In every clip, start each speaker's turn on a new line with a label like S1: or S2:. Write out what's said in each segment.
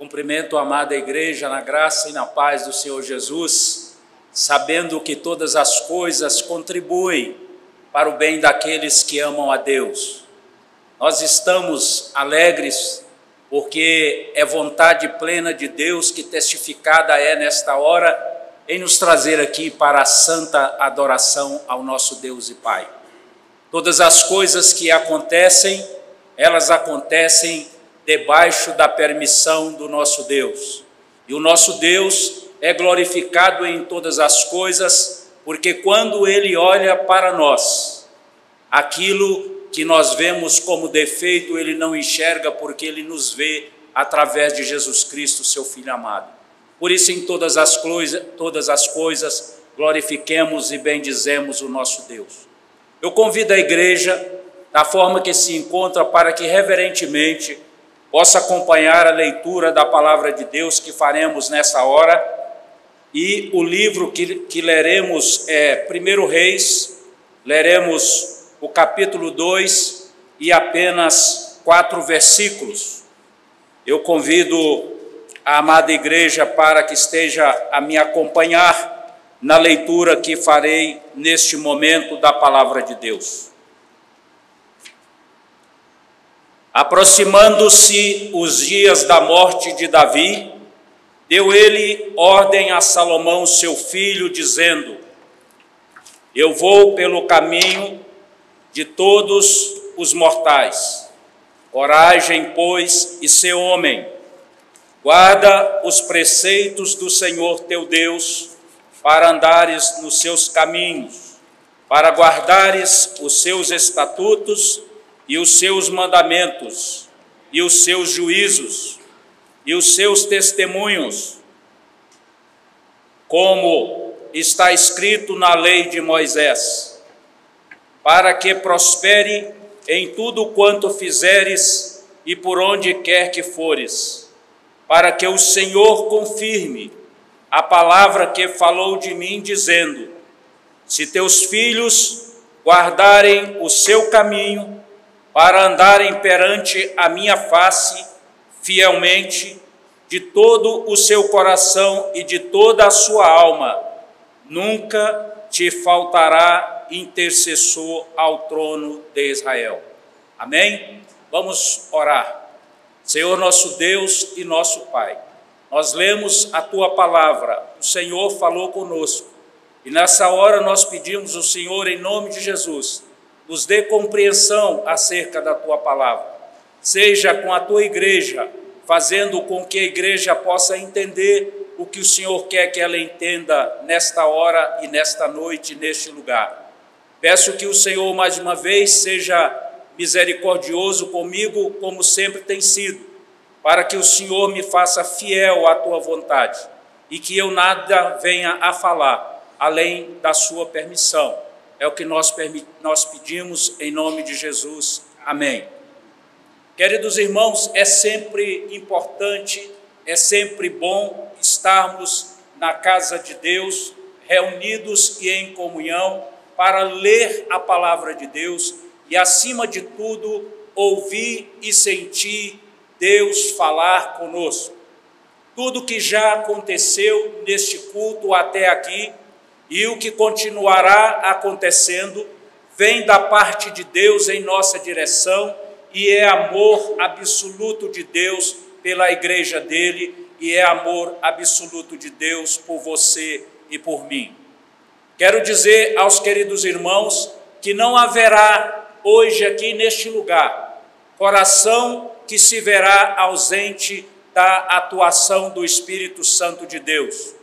S1: Cumprimento a amada igreja na graça e na paz do Senhor Jesus, sabendo que todas as coisas contribuem para o bem daqueles que amam a Deus. Nós estamos alegres porque é vontade plena de Deus que testificada é nesta hora em nos trazer aqui para a santa adoração ao nosso Deus e Pai. Todas as coisas que acontecem, elas acontecem debaixo da permissão do nosso Deus. E o nosso Deus é glorificado em todas as coisas, porque quando Ele olha para nós, aquilo que nós vemos como defeito, Ele não enxerga, porque Ele nos vê através de Jesus Cristo, seu Filho amado. Por isso, em todas as coisas, glorifiquemos e bendizemos o nosso Deus. Eu convido a igreja, da forma que se encontra, para que reverentemente possa acompanhar a leitura da palavra de Deus que faremos nessa hora. E o livro que leremos é 1 Reis, leremos o capítulo 2 e apenas 4 versículos. Eu convido a amada igreja para que esteja a me acompanhar na leitura que farei neste momento da palavra de Deus. Aproximando-se os dias da morte de Davi, deu ele ordem a Salomão, seu filho, dizendo: Eu vou pelo caminho de todos os mortais. Coragem, pois, e sê homem. Guarda os preceitos do Senhor teu Deus, para andares nos seus caminhos, para guardares os seus estatutos e os seus mandamentos, e os seus juízos, e os seus testemunhos, como está escrito na lei de Moisés, para que prospere em tudo quanto fizeres e por onde quer que fores, para que o Senhor confirme a palavra que falou de mim, dizendo: Se teus filhos guardarem o seu caminho, para andarem perante a minha face fielmente, de todo o seu coração e de toda a sua alma, nunca te faltará intercessor ao trono de Israel. Amém? Vamos orar. Senhor nosso Deus e nosso Pai, nós lemos a Tua palavra, o Senhor falou conosco, e nessa hora nós pedimos ao Senhor, em nome de Jesus, nos dê compreensão acerca da Tua palavra. Seja com a Tua igreja, fazendo com que a igreja possa entender o que o Senhor quer que ela entenda nesta hora e nesta noite, neste lugar. Peço que o Senhor, mais uma vez, seja misericordioso comigo, como sempre tem sido, para que o Senhor me faça fiel à Tua vontade e que eu nada venha a falar, além da Sua permissão. É o que nós pedimos em nome de Jesus. Amém. Queridos irmãos, é sempre importante, é sempre bom estarmos na casa de Deus, reunidos e em comunhão, para ler a palavra de Deus e, acima de tudo, ouvir e sentir Deus falar conosco. Tudo que já aconteceu neste culto até aqui e o que continuará acontecendo vem da parte de Deus em nossa direção e é amor absoluto de Deus pela igreja dele e é amor absoluto de Deus por você e por mim. Quero dizer aos queridos irmãos que não haverá hoje aqui neste lugar coração que se verá ausente da atuação do Espírito Santo de Deus,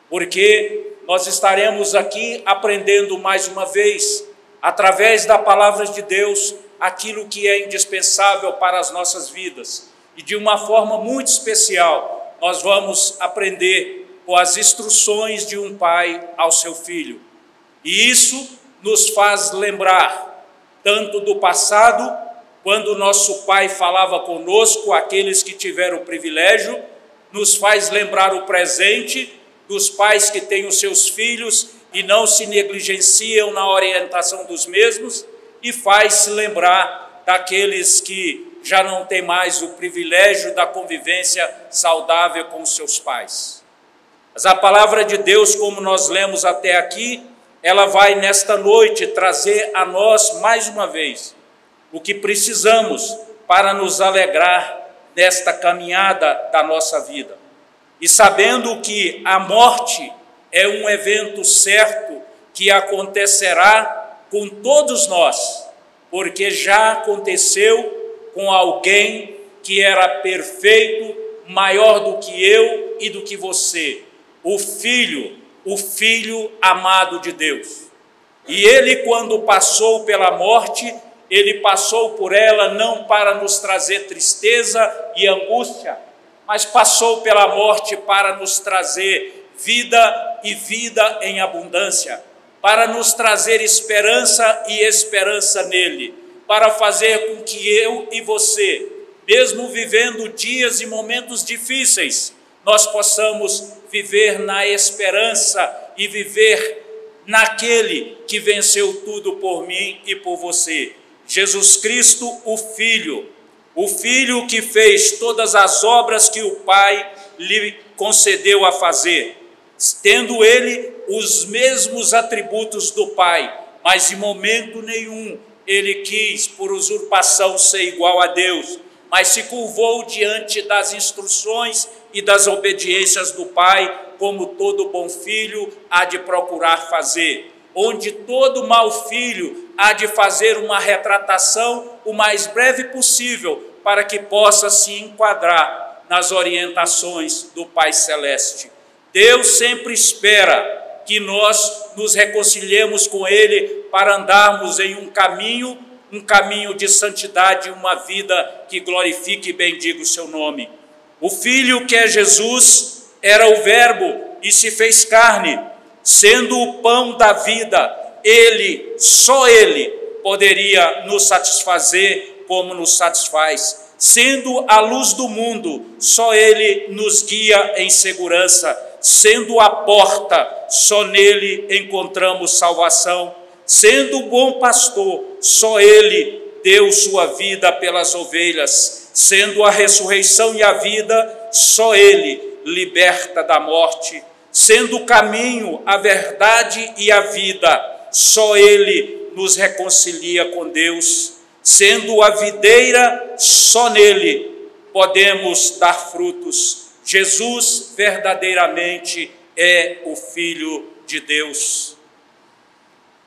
S1: porque nós estaremos aqui aprendendo mais uma vez, através da palavra de Deus, aquilo que é indispensável para as nossas vidas. E de uma forma muito especial, nós vamos aprender com as instruções de um pai ao seu filho. E isso nos faz lembrar tanto do passado, quando o nosso pai falava conosco, aqueles que tiveram o privilégio, nos faz lembrar o presente, dos pais que têm os seus filhos e não se negligenciam na orientação dos mesmos, e faz-se lembrar daqueles que já não tem mais o privilégio da convivência saudável com os seus pais. Mas a palavra de Deus, como nós lemos até aqui, ela vai nesta noite trazer a nós mais uma vez o que precisamos para nos alegrar nesta caminhada da nossa vida. E sabendo que a morte é um evento certo que acontecerá com todos nós, porque já aconteceu com alguém que era perfeito, maior do que eu e do que você, o Filho amado de Deus. E ele, quando passou pela morte, ele passou por ela não para nos trazer tristeza e angústia, mas passou pela morte para nos trazer vida e vida em abundância, para nos trazer esperança e esperança nele, para fazer com que eu e você, mesmo vivendo dias e momentos difíceis, nós possamos viver na esperança e viver naquele que venceu tudo por mim e por você. Jesus Cristo, o Filho que fez todas as obras que o Pai lhe concedeu a fazer, tendo ele os mesmos atributos do Pai, mas em momento nenhum ele quis, por usurpação, ser igual a Deus, mas se curvou diante das instruções e das obediências do Pai, como todo bom filho há de procurar fazer, onde todo mau filho há de fazer uma retratação o mais breve possível, para que possa se enquadrar nas orientações do Pai Celeste. Deus sempre espera que nós nos reconciliemos com Ele para andarmos em um caminho de santidade, uma vida que glorifique e bendiga o seu nome. O Filho, que é Jesus, era o Verbo e se fez carne, sendo o pão da vida. Ele, só Ele, poderia nos satisfazer como nos satisfaz. Sendo a luz do mundo, só Ele nos guia em segurança. Sendo a porta, só nele encontramos salvação. Sendo o bom pastor, só Ele deu sua vida pelas ovelhas. Sendo a ressurreição e a vida, só Ele liberta da morte. Sendo o caminho, a verdade e a vida, só Ele nos reconcilia com Deus. Sendo a videira, só nele podemos dar frutos. Jesus verdadeiramente é o Filho de Deus.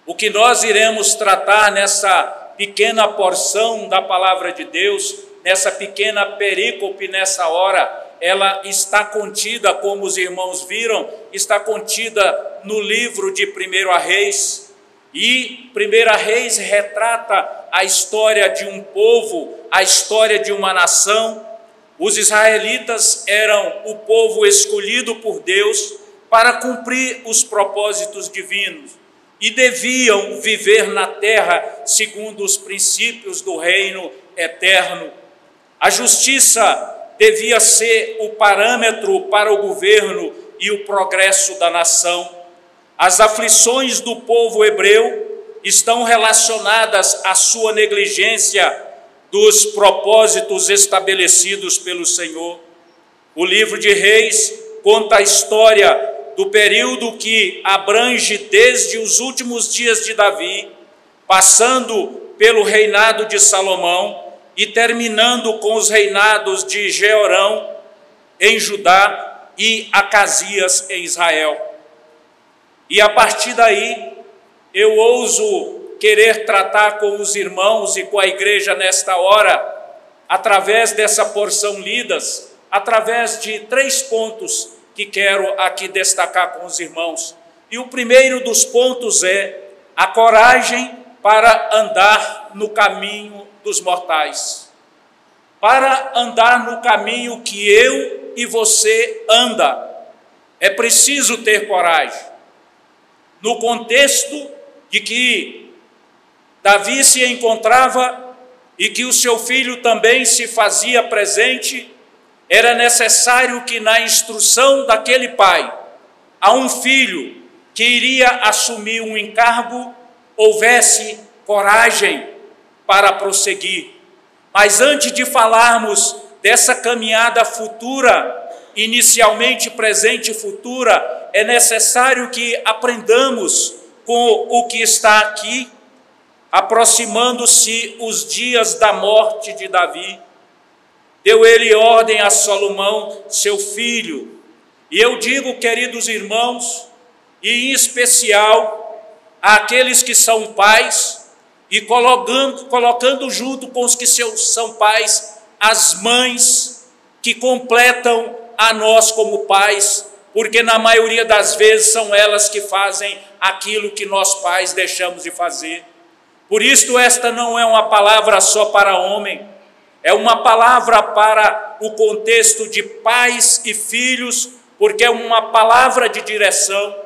S1: O que nós iremos tratar nessa pequena porção da palavra de Deus, nessa pequena perícope nessa hora, ela está contida, como os irmãos viram, está contida no livro de 1 Reis. E 1 Reis retrata a história de um povo, a história de uma nação. Os israelitas eram o povo escolhido por Deus para cumprir os propósitos divinos e deviam viver na terra segundo os princípios do reino eterno. A justiça devia ser o parâmetro para o governo e o progresso da nação. As aflições do povo hebreu estão relacionadas à sua negligência dos propósitos estabelecidos pelo Senhor. O livro de Reis conta a história do período que abrange desde os últimos dias de Davi, passando pelo reinado de Salomão e terminando com os reinados de Jeorão em Judá e Acasias em Israel. E a partir daí, eu ouso querer tratar com os irmãos e com a igreja nesta hora, através dessa porção lidas, através de 3 pontos que quero aqui destacar com os irmãos. E o primeiro dos pontos é a coragem para andar no caminho dos mortais. Para andar no caminho que eu e você anda, é preciso ter coragem. No contexto de que Davi se encontrava e que o seu filho também se fazia presente, era necessário que na instrução daquele pai a um filho que iria assumir um encargo houvesse coragem para prosseguir. Mas antes de falarmos dessa caminhada futura, inicialmente presente e futura, é necessário que aprendamos com o que está aqui, aproximando-se os dias da morte de Davi. Deu ele ordem a Salomão, seu filho. E eu digo, queridos irmãos, e em especial àqueles que são pais, e colocando junto com os que são pais, as mães que completam a nós como pais, porque na maioria das vezes são elas que fazem aquilo que nós pais deixamos de fazer. Por isso esta não é uma palavra só para homem, é uma palavra para o contexto de pais e filhos, porque é uma palavra de direção.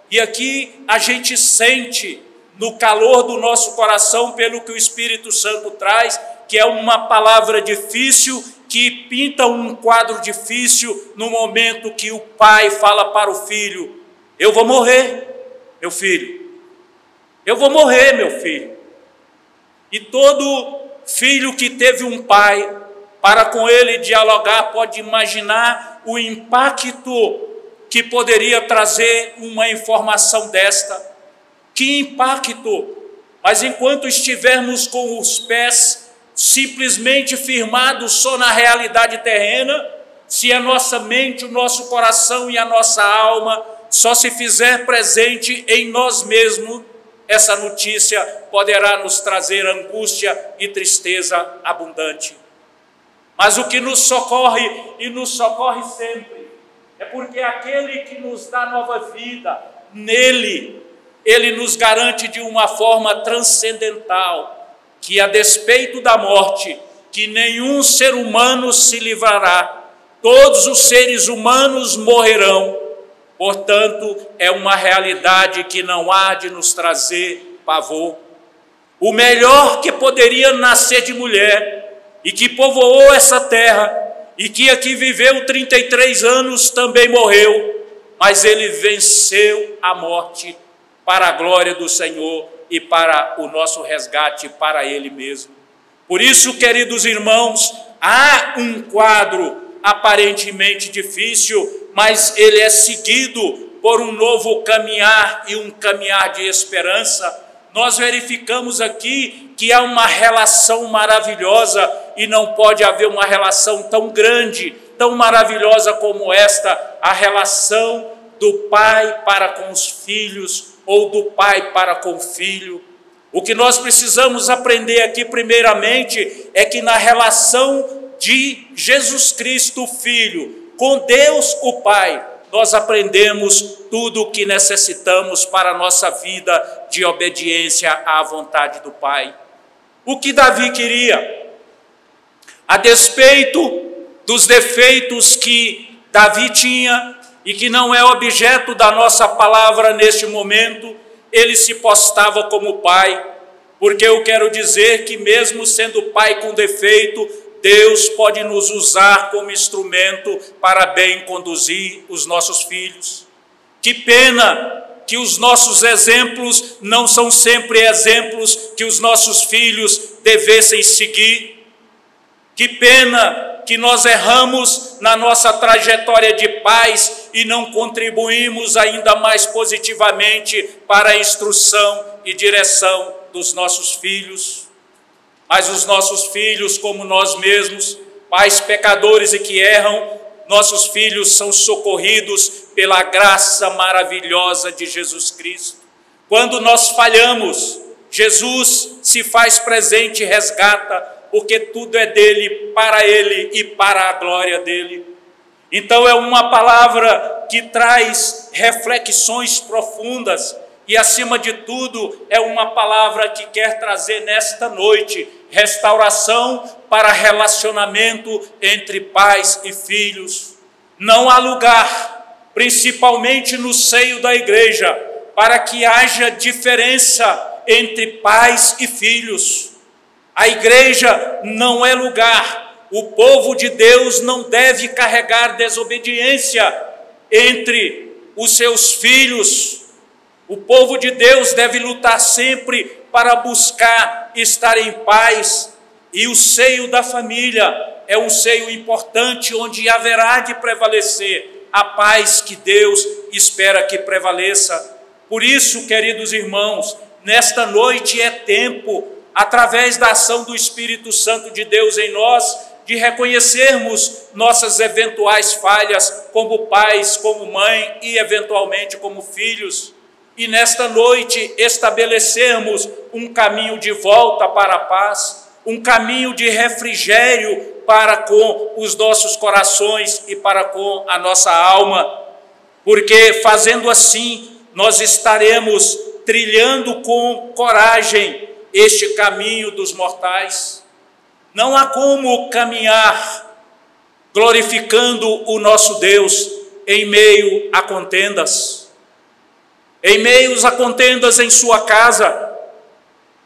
S1: E aqui a gente sente no calor do nosso coração, pelo que o Espírito Santo traz, que é uma palavra difícil, que pinta um quadro difícil no momento que o pai fala para o filho: eu vou morrer, meu filho. Eu vou morrer, meu filho. E todo filho que teve um pai para com ele dialogar pode imaginar o impacto que poderia trazer uma informação desta. Que impacto! Mas enquanto estivermos com os pés simplesmente firmados só na realidade terrena, se a nossa mente, o nosso coração e a nossa alma só se fizer presente em nós mesmos, essa notícia poderá nos trazer angústia e tristeza abundante. Mas o que nos socorre, e nos socorre sempre, é porque aquele que nos dá nova vida, nele, ele nos garante de uma forma transcendental, que a despeito da morte, que nenhum ser humano se livrará, todos os seres humanos morrerão. Portanto, é uma realidade que não há de nos trazer pavor. O melhor que poderia nascer de mulher, e que povoou essa terra, e que aqui viveu 33 anos, também morreu, mas ele venceu a morte para a glória do Senhor e para o nosso resgate para Ele mesmo. Por isso, queridos irmãos, há um quadro aparentemente difícil, mas ele é seguido por um novo caminhar e um caminhar de esperança. Nós verificamos aqui que há uma relação maravilhosa, e não pode haver uma relação tão grande, tão maravilhosa como esta, a relação do pai para com os filhos, ou do pai para com o filho. O que nós precisamos aprender aqui primeiramente é que na relação de Jesus Cristo, o Filho, com Deus o Pai, nós aprendemos tudo o que necessitamos para a nossa vida de obediência à vontade do Pai. O que Davi queria? A despeito dos defeitos que Davi tinha, e que não é objeto da nossa palavra neste momento, ele se postava como pai, porque eu quero dizer que mesmo sendo pai com defeito, Deus pode nos usar como instrumento para bem conduzir os nossos filhos. Que pena que os nossos exemplos não são sempre exemplos que os nossos filhos devessem seguir. Que pena que nós erramos na nossa trajetória de pais e não contribuímos ainda mais positivamente para a instrução e direção dos nossos filhos. Mas os nossos filhos, como nós mesmos, pais pecadores e que erram, nossos filhos são socorridos pela graça maravilhosa de Jesus Cristo. Quando nós falhamos, Jesus se faz presente e resgata, porque tudo é dele, para ele e para a glória dele. Então é uma palavra que traz reflexões profundas e, acima de tudo, é uma palavra que quer trazer nesta noite restauração para relacionamento entre pais e filhos. Não há lugar, principalmente no seio da igreja, para que haja diferença entre pais e filhos. A igreja não é lugar, o povo de Deus não deve carregar desobediência entre os seus filhos. O povo de Deus deve lutar sempre para buscar estar em paz, E o seio da família é um seio importante, onde haverá de prevalecer a paz que Deus espera que prevaleça. Por isso, queridos irmãos, nesta noite é tempo, através da ação do Espírito Santo de Deus em nós, de reconhecermos nossas eventuais falhas como pais, como mãe e eventualmente como filhos. E nesta noite estabelecermos um caminho de volta para a paz, um caminho de refrigério para com os nossos corações e para com a nossa alma, porque fazendo assim nós estaremos trilhando com coragem este caminho dos mortais. Não há como caminhar glorificando o nosso Deus em meio a contendas, em meio a contendas em sua casa,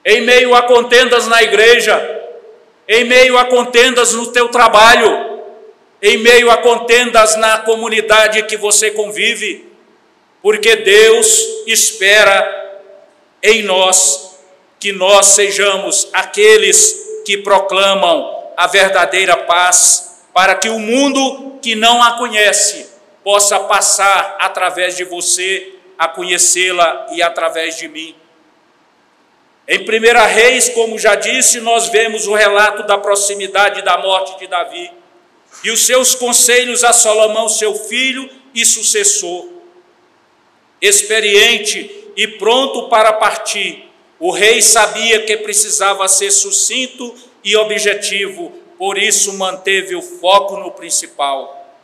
S1: em meio a contendas na igreja, em meio a contendas no teu trabalho, em meio a contendas na comunidade que você convive, porque Deus espera em nós que nós sejamos aqueles que proclamam a verdadeira paz, para que o mundo que não a conhece possa passar através de você a conhecê-la e através de mim. Em 1 Reis, como já disse, nós vemos o relato da proximidade da morte de Davi e os seus conselhos a Salomão, seu filho e sucessor. Experiente e pronto para partir, o rei sabia que precisava ser sucinto e objetivo, por isso manteve o foco no principal.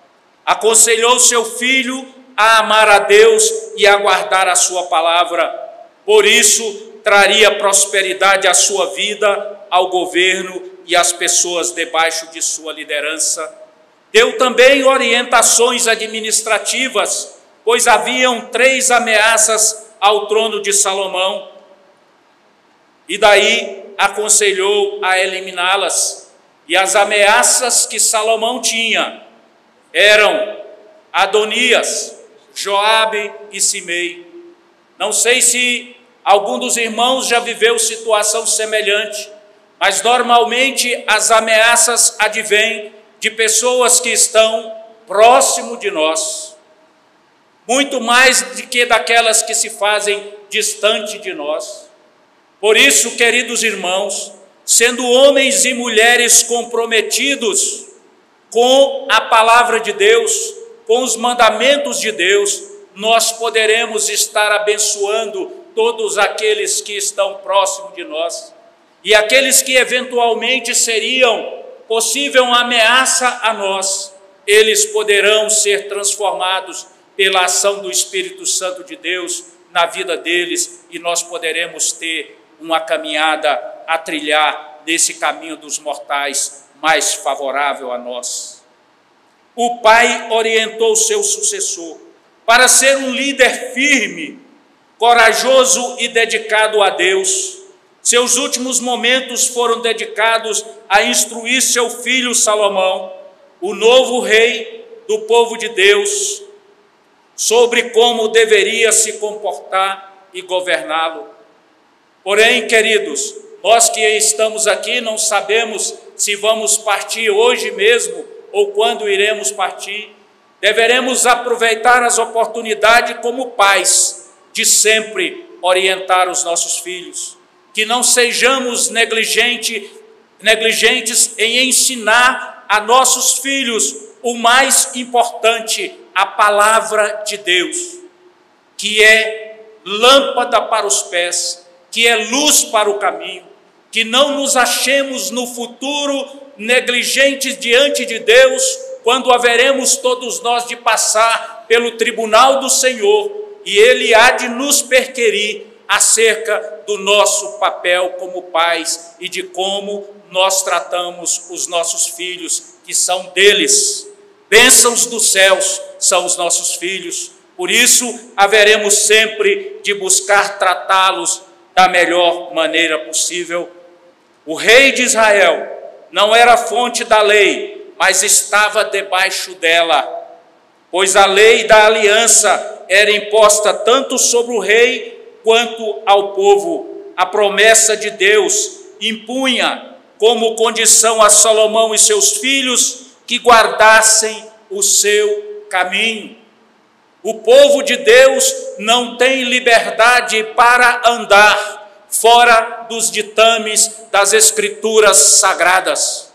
S1: Aconselhou seu filho a amar a Deus e a guardar a sua palavra, por isso traria prosperidade à sua vida, ao governo e às pessoas debaixo de sua liderança. Deu também orientações administrativas, pois haviam 3 ameaças ao trono de Salomão, e daí aconselhou a eliminá-las. E as ameaças que Salomão tinha eram Adonias, Joabe e Simei. Não sei se algum dos irmãos já viveu situação semelhante, mas normalmente as ameaças advêm de pessoas que estão próximo de nós, muito mais do que daquelas que se fazem distante de nós. Por isso, queridos irmãos, sendo homens e mulheres comprometidos com a palavra de Deus, com os mandamentos de Deus, nós poderemos estar abençoando todos aqueles que estão próximos de nós, e aqueles que eventualmente seriam possível ameaça a nós, eles poderão ser transformados pela ação do Espírito Santo de Deus na vida deles, e nós poderemos ter uma caminhada a trilhar nesse caminho dos mortais mais favorável a nós. O pai orientou seu sucessor para ser um líder firme, corajoso e dedicado a Deus. Seus últimos momentos foram dedicados a instruir seu filho Salomão, o novo rei do povo de Deus, sobre como deveria se comportar e governá-lo. Porém, queridos, nós que estamos aqui não sabemos se vamos partir hoje mesmo ou quando iremos partir. Deveremos aproveitar as oportunidades como pais de sempre orientar os nossos filhos, que não sejamos negligentes em ensinar a nossos filhos o mais importante, a palavra de Deus, que é lâmpada para os pés, que é luz para o caminho, que não nos achemos no futuro negligentes diante de Deus, quando haveremos todos nós de passar pelo tribunal do Senhor, e Ele há de nos perquirir acerca do nosso papel como pais e de como nós tratamos os nossos filhos, que são deles. Bênçãos dos céus são os nossos filhos, por isso haveremos sempre de buscar tratá-los da melhor maneira possível. O rei de Israel não era fonte da lei, mas estava debaixo dela, pois a lei da aliança era imposta tanto sobre o rei quanto ao povo. A promessa de Deus impunha como condição a Salomão e seus filhos que guardassem o seu caminho. O povo de Deus não tem liberdade para andar fora dos ditames das Escrituras sagradas.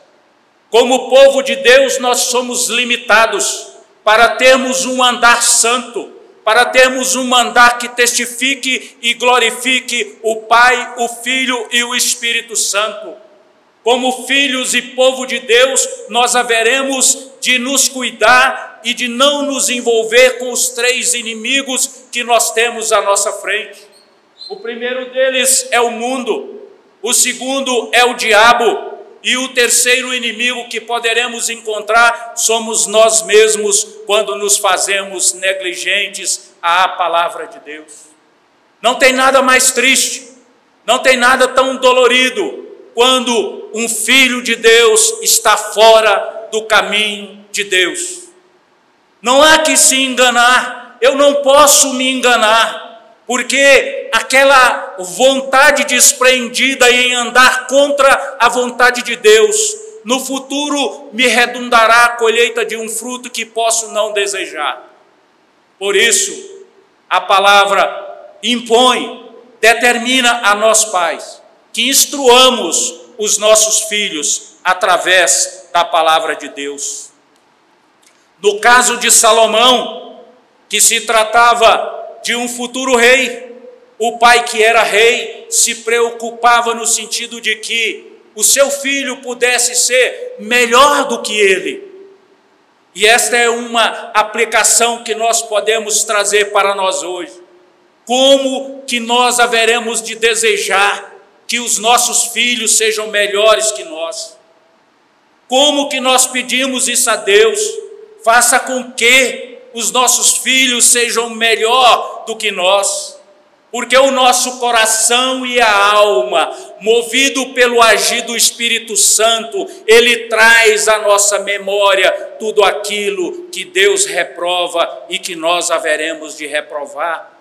S1: Como povo de Deus, nós somos limitados para termos um andar santo, para termos um andar que testifique e glorifique o Pai, o Filho e o Espírito Santo. Como filhos e povo de Deus, nós haveremos de nos cuidar e de não nos envolver com os três inimigos que nós temos à nossa frente. O primeiro deles é o mundo, o segundo é o diabo, e o terceiro inimigo que poderemos encontrar somos nós mesmos quando nos fazemos negligentes à palavra de Deus. Não tem nada mais triste, não tem nada tão dolorido quando um filho de Deus está fora do caminho de Deus. Não há que se enganar, eu não posso me enganar, porque aquela vontade desprendida em andar contra a vontade de Deus, no futuro me redundará a colheita de um fruto que posso não desejar. Por isso, a palavra impõe, determina a nós pais, que instruamos os nossos filhos através da palavra de Deus. No caso de Salomão, que se tratava de um futuro rei, o pai que era rei se preocupava no sentido de que o seu filho pudesse ser melhor do que ele. E esta é uma aplicação que nós podemos trazer para nós hoje. Como que nós haveremos de desejar que os nossos filhos sejam melhores que nós? Como que nós pedimos isso a Deus? Faça com que os nossos filhos sejam melhor do que nós, porque o nosso coração e a alma, movido pelo agir do Espírito Santo, ele traz à nossa memória tudo aquilo que Deus reprova e que nós haveremos de reprovar,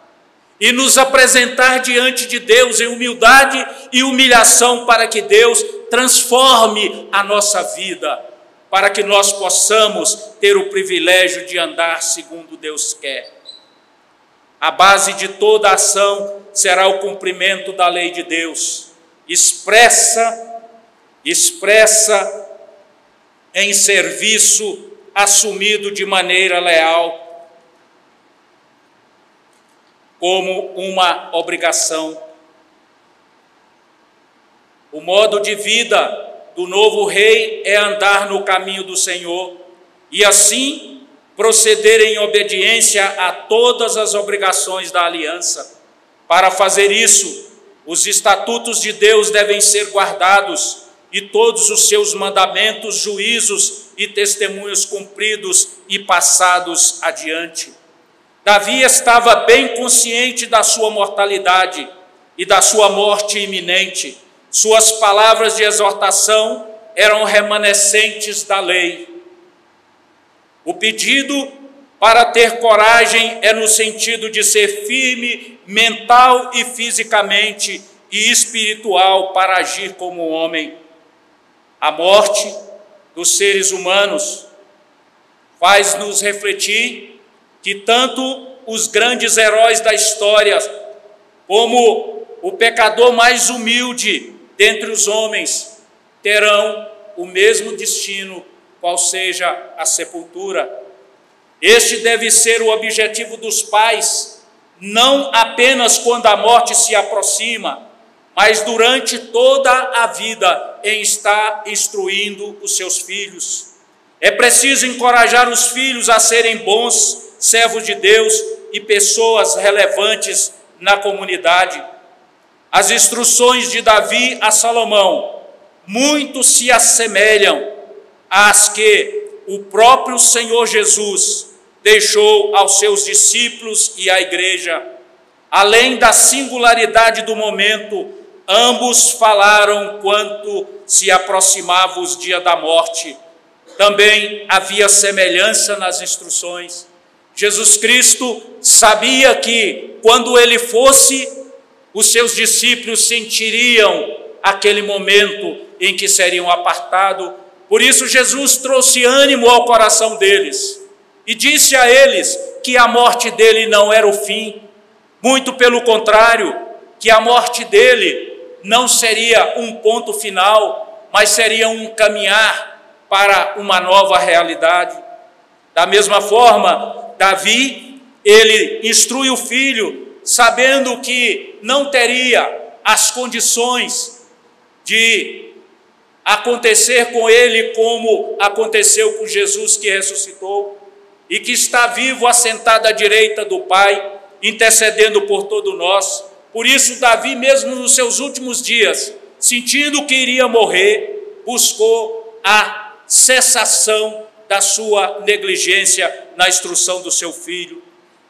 S1: e nos apresentar diante de Deus em humildade e humilhação para que Deus transforme a nossa vida, para que nós possamos ter o privilégio de andar segundo Deus quer. A base de toda ação será o cumprimento da lei de Deus, expressa em serviço assumido de maneira leal, como uma obrigação. O modo de vida do novo rei é andar no caminho do Senhor e assim proceder em obediência a todas as obrigações da aliança. Para fazer isso, os estatutos de Deus devem ser guardados e todos os seus mandamentos, juízos e testemunhos cumpridos e passados adiante. Davi estava bem consciente da sua mortalidade e da sua morte iminente. Suas palavras de exortação eram remanescentes da lei. O pedido para ter coragem é no sentido de ser firme mental e fisicamente e espiritual para agir como homem. A morte dos seres humanos faz-nos refletir que tanto os grandes heróis da história como o pecador mais humilde dentre os homens terão o mesmo destino, qual seja a sepultura. Este deve ser o objetivo dos pais, não apenas quando a morte se aproxima, mas durante toda a vida em estar instruindo os seus filhos. É preciso encorajar os filhos a serem bons servos de Deus e pessoas relevantes na comunidade. As instruções de Davi a Salomão muito se assemelham às que o próprio Senhor Jesus deixou aos seus discípulos e à igreja. Além da singularidade do momento, ambos falaram quanto se aproximava os dias da morte. Também havia semelhança nas instruções. Jesus Cristo sabia que, quando ele fosse, os seus discípulos sentiriam aquele momento em que seriam apartados. Por isso Jesus trouxe ânimo ao coração deles e disse a eles que a morte dele não era o fim, muito pelo contrário, que a morte dele não seria um ponto final, mas seria um caminhar para uma nova realidade. Da mesma forma, Davi, ele instrui o filho, sabendo que não teria as condições de acontecer com ele como aconteceu com Jesus, que ressuscitou e que está vivo, assentado à direita do Pai, intercedendo por todos nós. Por isso Davi, mesmo nos seus últimos dias, sentindo que iria morrer, buscou a cessação da sua negligência na instrução do seu filho.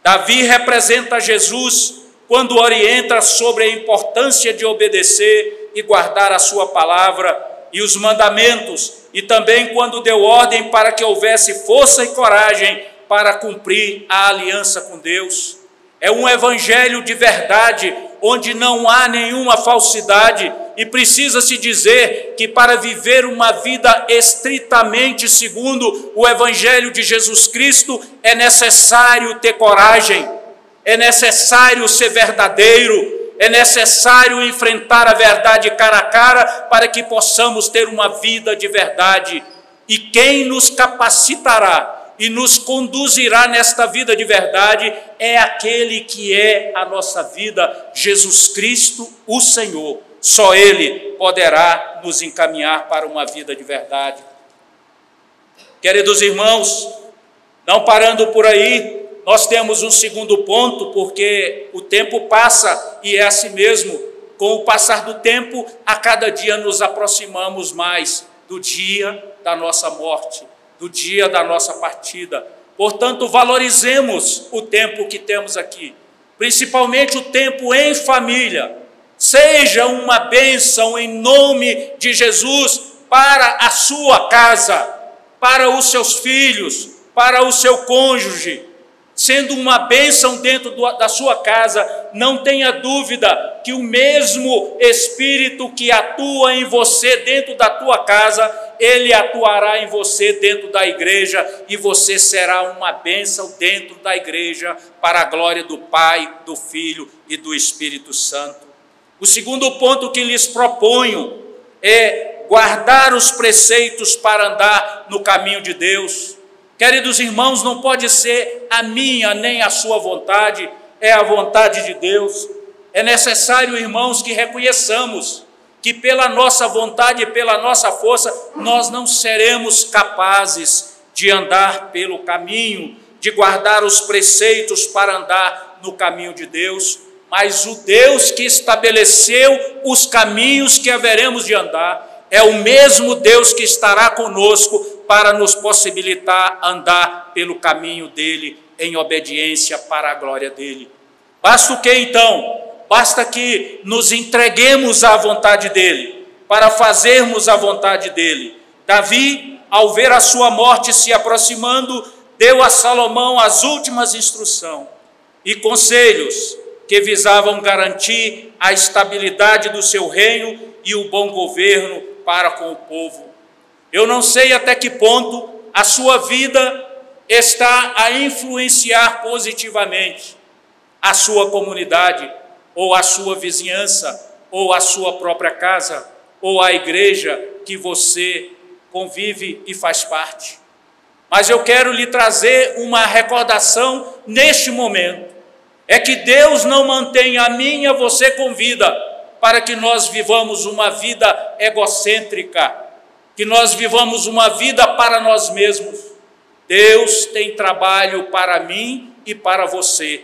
S1: Davi representa Jesus quando orienta sobre a importância de obedecer e guardar a sua palavra e os mandamentos, e também quando deu ordem para que houvesse força e coragem para cumprir a aliança com Deus. É um evangelho de verdade, onde não há nenhuma falsidade, e precisa-se dizer que para viver uma vida estritamente segundo o evangelho de Jesus Cristo, é necessário ter coragem, é necessário ser verdadeiro, é necessário enfrentar a verdade cara a cara para que possamos ter uma vida de verdade. E quem nos capacitará e nos conduzirá nesta vida de verdade é aquele que é a nossa vida, Jesus Cristo, o Senhor. Só Ele poderá nos encaminhar para uma vida de verdade. Queridos irmãos, não parando por aí, nós temos um segundo ponto, porque o tempo passa e é assim mesmo. Com o passar do tempo, a cada dia nos aproximamos mais do dia da nossa morte, do dia da nossa partida. Portanto, valorizemos o tempo que temos aqui, principalmente o tempo em família. Seja uma bênção em nome de Jesus para a sua casa, para os seus filhos, para o seu cônjuge. Sendo uma bênção dentro da sua casa, não tenha dúvida que o mesmo Espírito que atua em você dentro da tua casa, ele atuará em você dentro da igreja, e você será uma bênção dentro da igreja para a glória do Pai, do Filho e do Espírito Santo. O segundo ponto que lhes proponho é guardar os preceitos para andar no caminho de Deus. Queridos irmãos, não pode ser a minha nem a sua vontade, é a vontade de Deus. É necessário, irmãos, que reconheçamos que pela nossa vontade e pela nossa força, nós não seremos capazes de andar pelo caminho, de guardar os preceitos para andar no caminho de Deus. Mas o Deus que estabeleceu os caminhos que haveremos de andar, é o mesmo Deus que estará conosco para nos possibilitar andar pelo caminho dele, em obediência para a glória dele. Basta o que então? Basta que nos entreguemos à vontade dele, para fazermos a vontade dele. Davi, ao ver a sua morte se aproximando, deu a Salomão as últimas instruções e conselhos que visavam garantir a estabilidade do seu reino e o bom governo para com o povo. Eu não sei até que ponto a sua vida está a influenciar positivamente a sua comunidade, ou a sua vizinhança, ou a sua própria casa, ou a igreja que você convive e faz parte. Mas eu quero lhe trazer uma recordação neste momento. É que Deus não mantém a mim e a você com vida para que nós vivamos uma vida egocêntrica, que nós vivamos uma vida para nós mesmos. Deus tem trabalho para mim e para você,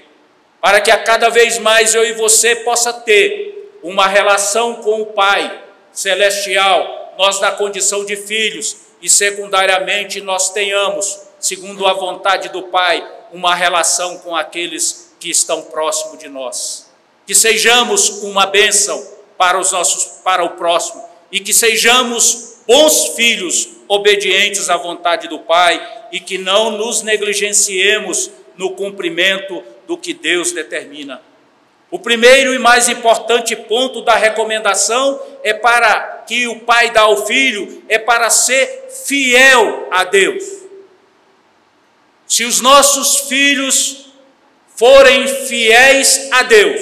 S1: para que a cada vez mais eu e você possa ter uma relação com o Pai Celestial, nós na condição de filhos, e secundariamente nós tenhamos, segundo a vontade do Pai, uma relação com aqueles que estão próximos de nós. Que sejamos uma bênção para o próximo, e que sejamos bons filhos, obedientes à vontade do Pai, e que não nos negligenciemos no cumprimento do que Deus determina. O primeiro e mais importante ponto da recomendação é para que o pai dá ao filho, é para ser fiel a Deus. Se os nossos filhos forem fiéis a Deus,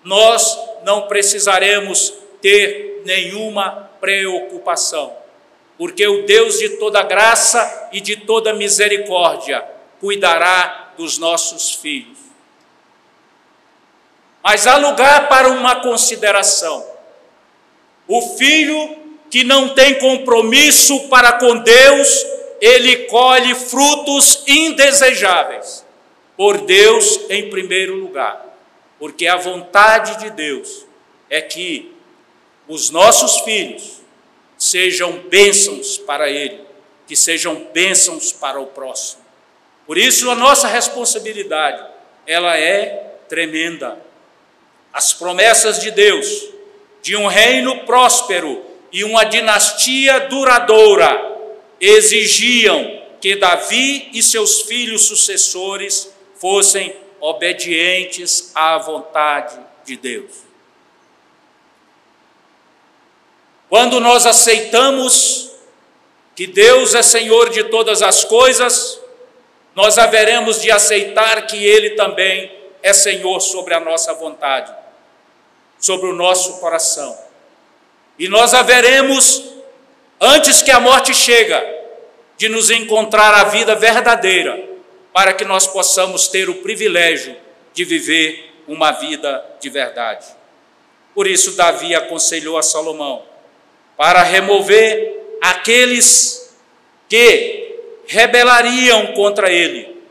S1: nós não precisaremos ter nenhuma preocupação, porque o Deus de toda graça e de toda misericórdia cuidará dos nossos filhos. Mas há lugar para uma consideração. O filho que não tem compromisso para com Deus, ele colhe frutos indesejáveis. Por Deus em primeiro lugar. Porque a vontade de Deus é que os nossos filhos sejam bênçãos para Ele, que sejam bênçãos para o próximo. Por isso a nossa responsabilidade, ela é tremenda. As promessas de Deus, de um reino próspero e uma dinastia duradoura, exigiam que Davi e seus filhos sucessores fossem obedientes à vontade de Deus. Quando nós aceitamos que Deus é Senhor de todas as coisas, nós haveremos de aceitar que Ele também é Senhor sobre a nossa vontade, sobre o nosso coração. E nós haveremos, antes que a morte chegue, de nos encontrar a vida verdadeira, para que nós possamos ter o privilégio de viver uma vida de verdade. Por isso Davi aconselhou a Salomão para remover aqueles que rebelariam contra ele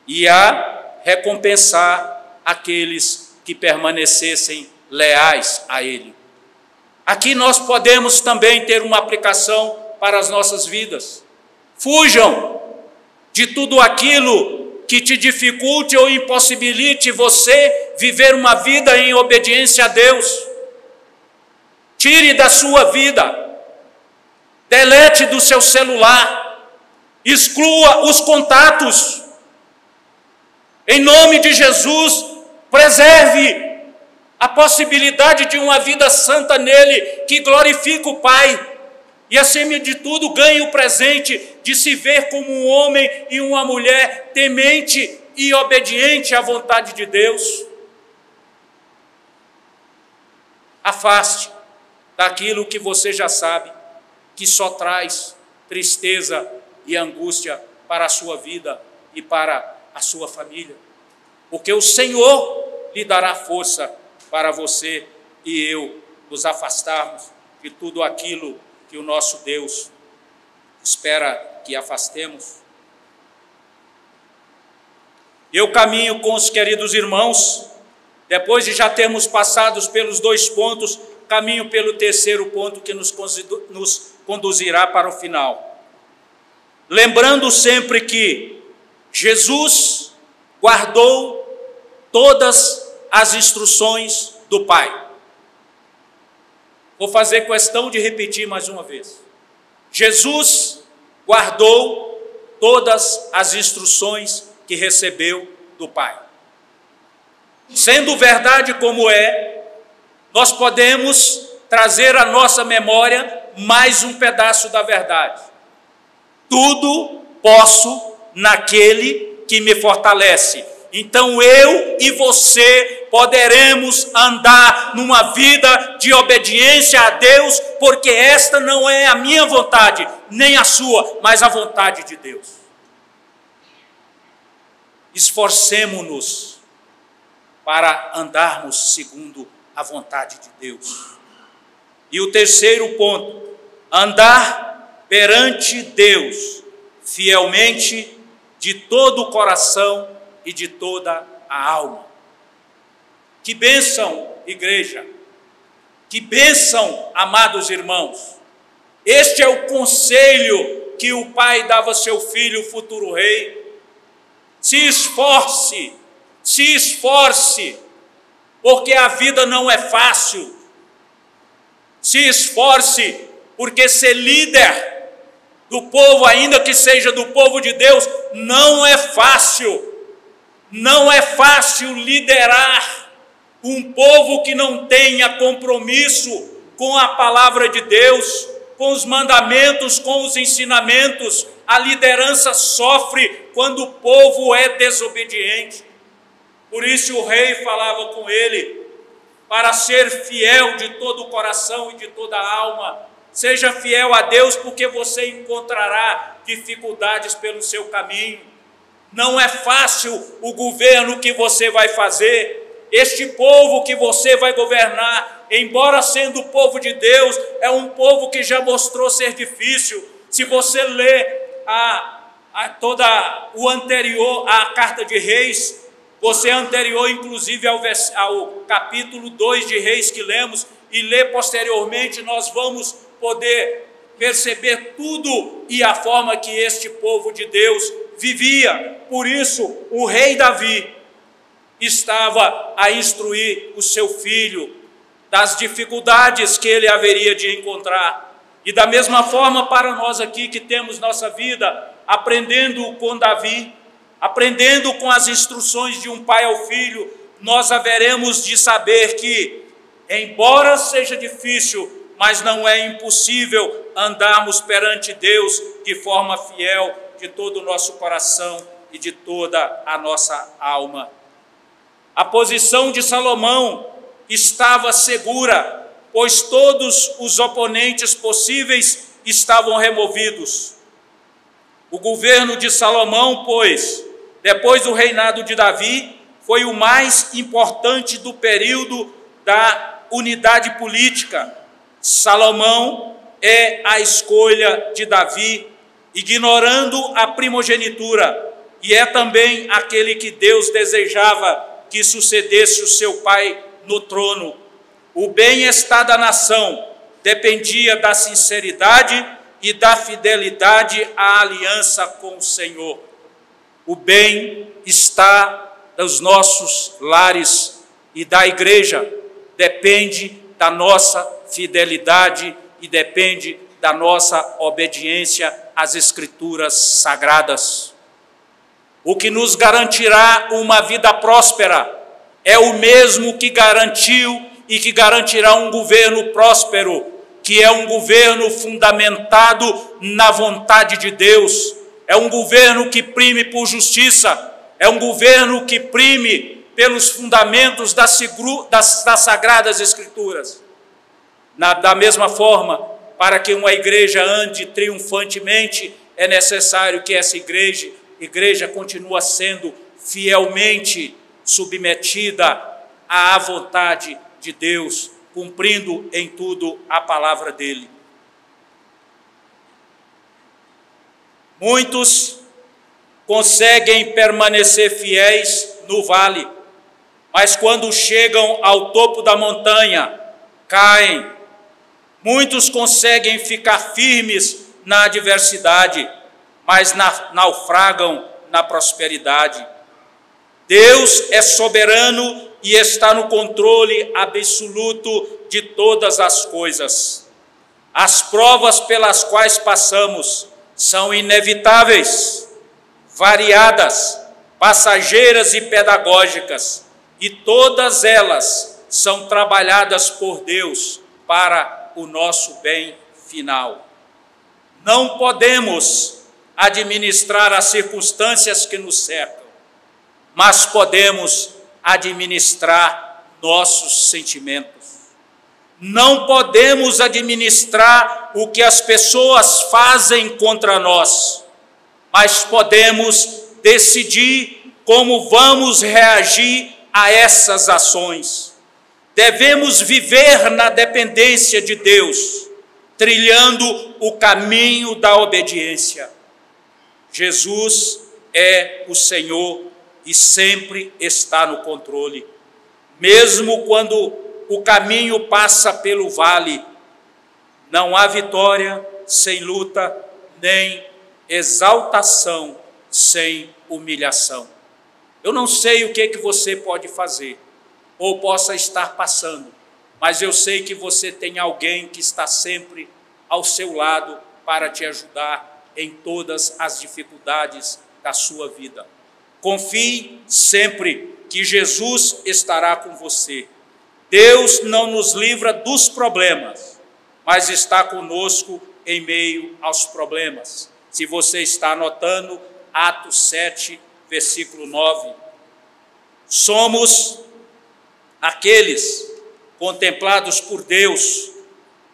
S1: e a recompensar aqueles que permanecessem leais a ele. Aqui nós podemos também ter uma aplicação para as nossas vidas. Fujam de tudo aquilo que te dificulte ou impossibilite você viver uma vida em obediência a Deus. Tire da sua vida, delete do seu celular, exclua os contatos. Em nome de Jesus, preserve a possibilidade de uma vida santa nele, que glorifica o Pai. E, acima de tudo, ganhe o presente de se ver como um homem e uma mulher temente e obediente à vontade de Deus. Afaste daquilo que você já sabe, que só traz tristeza e angústia para a sua vida e para a sua família. Porque o Senhor lhe dará força para você e eu nos afastarmos de tudo aquilo que o nosso Deus espera que afastemos. Eu caminho com os queridos irmãos, depois de já termos passado pelos 2 pontos, caminho pelo 3º ponto que nos conduzirá para o final. Lembrando sempre que Jesus guardou todas as instruções do Pai. Vou fazer questão de repetir mais uma vez. Jesus guardou todas as instruções que recebeu do Pai. Sendo verdade como é, nós podemos trazer à nossa memória mais um pedaço da verdade. Tudo posso naquele que me fortalece. Então eu e você poderemos andar numa vida de obediência a Deus, porque esta não é a minha vontade, nem a sua, mas a vontade de Deus. Esforcemo-nos para andarmos segundo a vontade de Deus. E o 3º ponto, andar perante Deus fielmente, de todo o coração e de toda a alma. Que bênção, igreja! Que bênção, amados irmãos! Este é o conselho que o pai dava a seu filho, o futuro rei. Se esforce, porque a vida não é fácil. Se esforce, porque ser líder do povo, ainda que seja do povo de Deus, não é fácil. Não é fácil liderar um povo que não tenha compromisso com a palavra de Deus, com os mandamentos, com os ensinamentos. A liderança sofre quando o povo é desobediente. Por isso o rei falava com ele, para ser fiel de todo o coração e de toda a alma. Seja fiel a Deus, porque você encontrará dificuldades pelo seu caminho. Não é fácil o governo que você vai fazer. Este povo que você vai governar, embora sendo povo de Deus, é um povo que já mostrou ser difícil. Se você ler toda o anterior, a carta de Reis, você anterior inclusive ao capítulo 2 de Reis que lemos, e ler posteriormente, nós vamos poder perceber tudo e a forma que este povo de Deus vivia. Por isso, o rei Davi estava a instruir o seu filho das dificuldades que ele haveria de encontrar. E da mesma forma, para nós aqui que temos nossa vida aprendendo com Davi, aprendendo com as instruções de um pai ao filho, nós haveremos de saber que, embora seja difícil, mas não é impossível andarmos perante Deus de forma fiel, de todo o nosso coração e de toda a nossa alma. A posição de Salomão estava segura, pois todos os oponentes possíveis estavam removidos. O governo de Salomão, pois, depois do reinado de Davi, foi o mais importante do período da unidade política. Salomão é a escolha de Davi, ignorando a primogenitura, e é também aquele que Deus desejava que sucedesse o seu pai no trono. O bem-estar da nação dependia da sinceridade e da fidelidade à aliança com o Senhor. O bem-estar dos nossos lares e da igreja depende da nossa fidelidade e depende da nossa obediência às Escrituras sagradas. O que nos garantirá uma vida próspera é o mesmo que garantiu e que garantirá um governo próspero, que é um governo fundamentado na vontade de Deus, é um governo que prime por justiça, é um governo que prime pelos fundamentos das Sagradas Escrituras. Da mesma forma, para que uma igreja ande triunfantemente, é necessário que essa igreja continue sendo fielmente submetida à vontade de Deus, cumprindo em tudo a palavra dele. Muitos conseguem permanecer fiéis no vale, mas quando chegam ao topo da montanha, caem. Muitos conseguem ficar firmes na adversidade, mas naufragam na prosperidade. Deus é soberano e está no controle absoluto de todas as coisas. As provas pelas quais passamos são inevitáveis, variadas, passageiras e pedagógicas, e todas elas são trabalhadas por Deus para o nosso bem final. Não podemos administrar as circunstâncias que nos cercam, mas podemos administrar nossos sentimentos. Não podemos administrar o que as pessoas fazem contra nós, mas podemos decidir como vamos reagir a essas ações. Devemos viver na dependência de Deus, trilhando o caminho da obediência. Jesus é o Senhor e sempre está no controle. Mesmo quando o caminho passa pelo vale, não há vitória sem luta, nem exaltação sem humilhação. Eu não sei o que você pode fazer, ou possa estar passando, mas eu sei que você tem alguém que está sempre ao seu lado para te ajudar em todas as dificuldades da sua vida. Confie sempre que Jesus estará com você. Deus não nos livra dos problemas, mas está conosco em meio aos problemas. Se você está anotando, Atos 7, versículo 9. Somos aqueles contemplados por Deus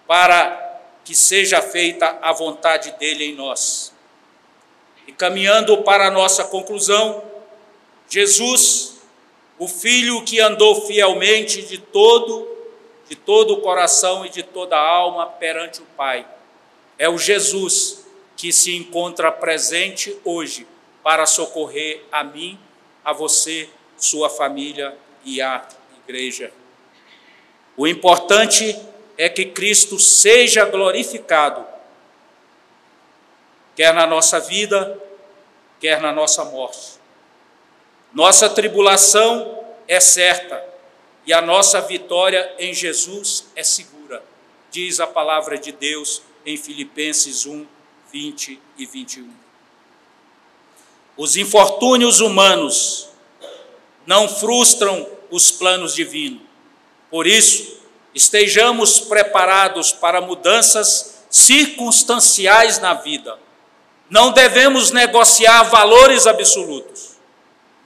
S1: para que seja feita a vontade dele em nós. E caminhando para a nossa conclusão, Jesus, o Filho que andou fielmente de todo o coração e de toda a alma perante o Pai, é o Jesus que se encontra presente hoje para socorrer a mim, a você, sua família e a igreja. O importante é que Cristo seja glorificado, quer na nossa vida, quer na nossa morte. Nossa tribulação é certa e a nossa vitória em Jesus é segura, diz a palavra de Deus em Filipenses 1, 20 e 21. Os infortúnios humanos não frustram os planos divinos. Por isso, estejamos preparados para mudanças circunstanciais na vida. Não devemos negociar valores absolutos,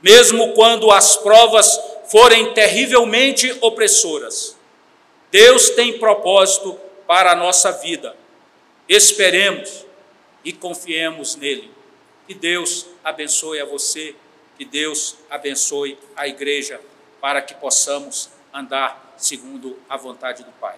S1: mesmo quando as provas forem terrivelmente opressoras. Deus tem propósito para a nossa vida. Esperemos e confiemos nele. Que Deus abençoe a você, que Deus abençoe a igreja, para que possamos andar segundo a vontade do Pai.